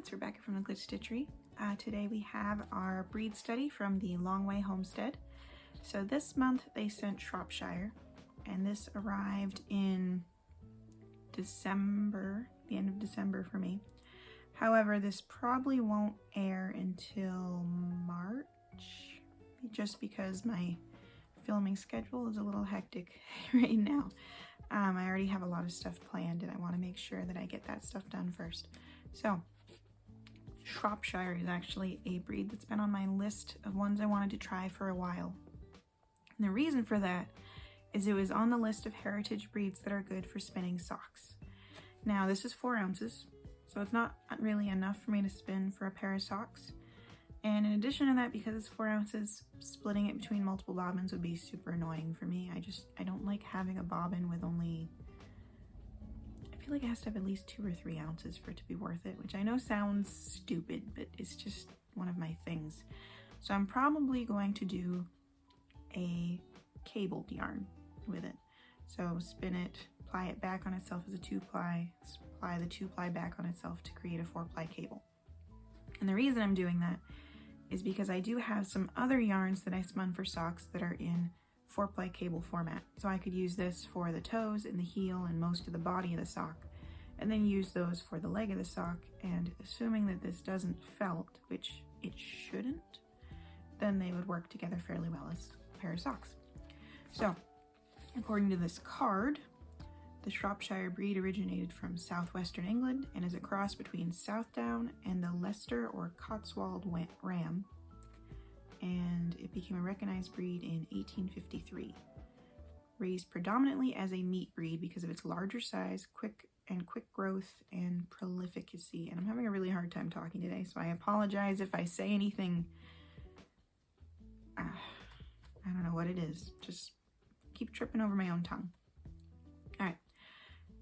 it's Rebecca from the Glitch Stitchery. Today we have our breed study from the Longway Homestead. So this month they sent Shropshire, and this arrived in December, the end of December for me. However, this probably won't air until March, just because my filming schedule is a little hectic right now. I already have a lot of stuff planned and I want to make sure that I get that stuff done first. So Shropshire is actually a breed that's been on my list of ones I wanted to try for a while. And the reason for that is it was on the list of heritage breeds that are good for spinning socks. Now this is 4 ounces, so it's not really enough for me to spin for a pair of socks. And in addition to that, because it's 4 ounces, splitting it between multiple bobbins would be super annoying for me. I don't like having a bobbin with only, I feel like it has to have at least 2 or 3 ounces for it to be worth it, which I know sounds stupid, but it's just one of my things. So I'm probably going to do a cabled yarn with it. So spin it, ply it back on itself as a 2-ply, ply the 2-ply back on itself to create a 4-ply cable. And the reason I'm doing that is because I do have some other yarns that I spun for socks that are in 4-ply cable format. So I could use this for the toes and the heel and most of the body of the sock, and then use those for the leg of the sock. And assuming that this doesn't felt, which it shouldn't, then they would work together fairly well as a pair of socks. So according to this card, the Shropshire breed originated from southwestern England and is a cross between Southdown and the Leicester or Cotswold Ram, and it became a recognized breed in 1853. Raised predominantly as a meat breed because of its larger size, quick growth, and prolificacy. And I'm having a really hard time talking today, so I apologize if I say anything. I don't know what it is. Just keep tripping over my own tongue. All right.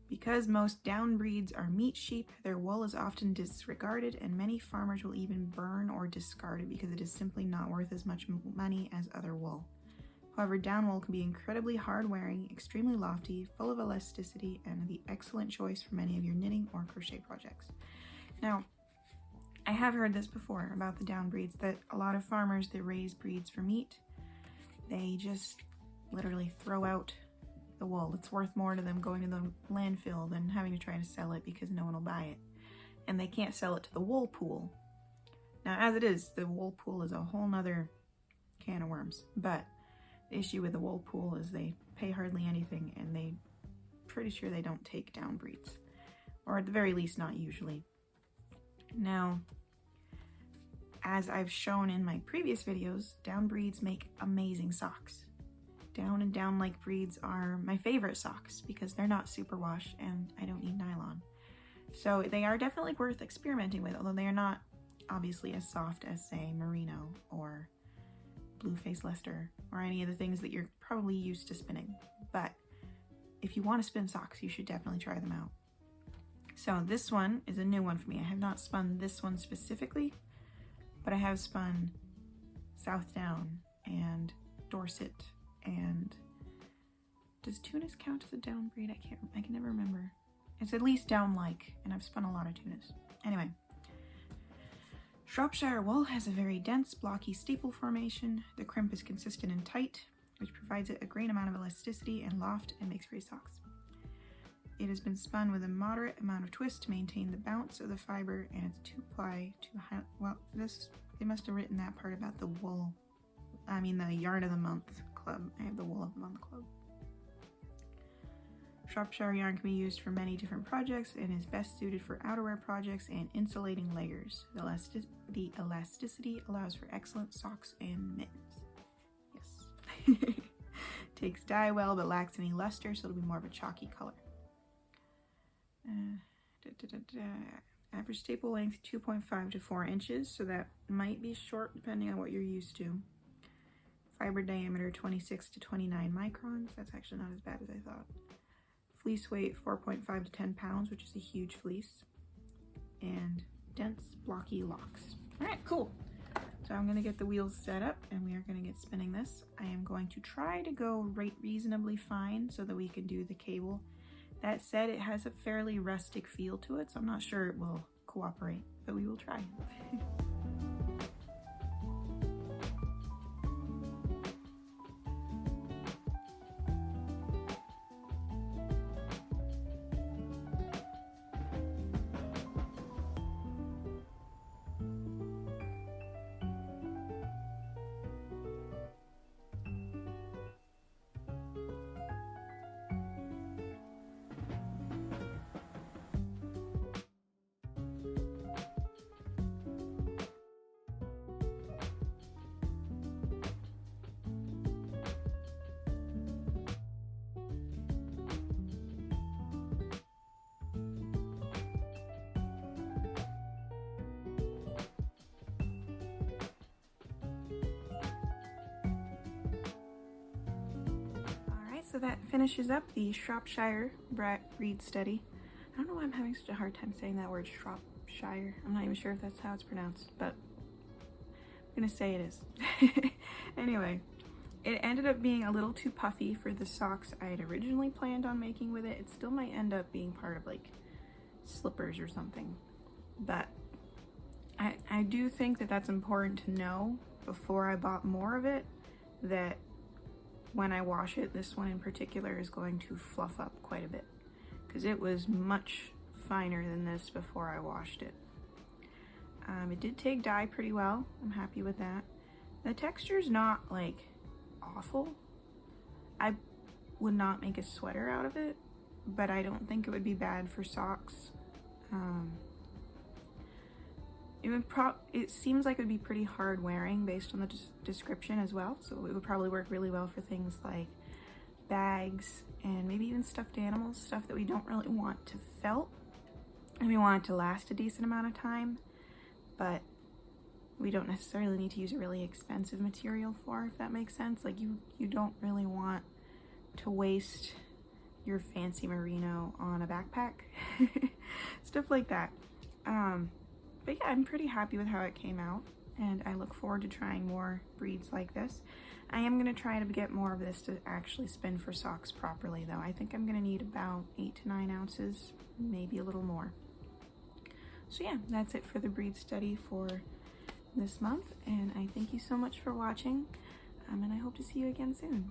Because most down breeds are meat sheep, their wool is often disregarded, and many farmers will even burn or discard it because it is simply not worth as much money as other wool. However, down wool can be incredibly hard-wearing, extremely lofty, full of elasticity, and the excellent choice for many of your knitting or crochet projects. Now, I have heard this before about the down breeds, that a lot of farmers that raise breeds for meat, they just literally throw out the wool. It's worth more to them going to the landfill than having to try to sell it because no one will buy it. And they can't sell it to the wool pool. Now, as it is, the wool pool is a whole nother can of worms. But the issue with the wool pool is they pay hardly anything, and they pretty sure they don't take down breeds. Or at the very least, not usually. Now, as I've shown in my previous videos, down breeds make amazing socks. Down and down-like breeds are my favorite socks because they're not superwash and I don't need nylon. So they are definitely worth experimenting with, although they are not obviously as soft as, say, Merino or Blueface Leicester or any of the things that you're probably used to spinning. But if you want to spin socks, you should definitely try them out. So this one is a new one for me. I have not spun this one specifically, but I have spun Southdown and Dorset. And does Tunis count as a down breed? I can never remember. It's at least down-like, and I've spun a lot of Tunis. Anyway, Shropshire wool has a very dense, blocky staple formation. The crimp is consistent and tight, which provides it a great amount of elasticity and loft and makes great socks. It has been spun with a moderate amount of twist to maintain the bounce of the fiber, and it's 2-ply to they must have written that part about the wool. I mean the yarn of the month club. I have the wool of the month club. Shropshire yarn can be used for many different projects and is best suited for outerwear projects and insulating layers. The elasticity allows for excellent socks and mittens. Yes. Takes dye well but lacks any luster, so it'll be more of a chalky color. Average staple length 2.5 to 4 inches, so that might be short depending on what you're used to. Fiber diameter 26 to 29 microns. That's actually not as bad as I thought. Fleece weight 4.5 to 10 pounds, which is a huge fleece. And dense, blocky locks. All right, cool. So I'm gonna get the wheels set up and we are gonna get spinning this. I am going to try to go reasonably fine so that we can do the cable. That said, it has a fairly rustic feel to it, so I'm not sure it will cooperate, but we will try. So that finishes up the Shropshire breed study. I don't know why I'm having such a hard time saying that word, Shropshire. I'm not even sure if that's how it's pronounced, but I'm gonna say it is. Anyway, it ended up being a little too puffy for the socks I had originally planned on making with it. It still might end up being part of like slippers or something, but I do think that that's important to know before I bought more of it, that when I wash it, this one in particular is going to fluff up quite a bit, because it was much finer than this before I washed it. It did take dye pretty well. I'm happy with that. The texture's not like awful. I would not make a sweater out of it, but I don't think it would be bad for socks. It seems like it would be pretty hard wearing based on the description as well, so it would probably work really well for things like bags and maybe even stuffed animals, stuff that we don't really want to felt, and we want it to last a decent amount of time, but we don't necessarily need to use a really expensive material for, if that makes sense. Like you don't really want to waste your fancy merino on a backpack, stuff like that. But yeah, I'm pretty happy with how it came out, and I look forward to trying more breeds like this. I am going to try to get more of this to actually spin for socks properly though. I think I'm going to need about 8 to 9 ounces, maybe a little more. So yeah, that's it for the breed study for this month, and I thank you so much for watching, and I hope to see you again soon.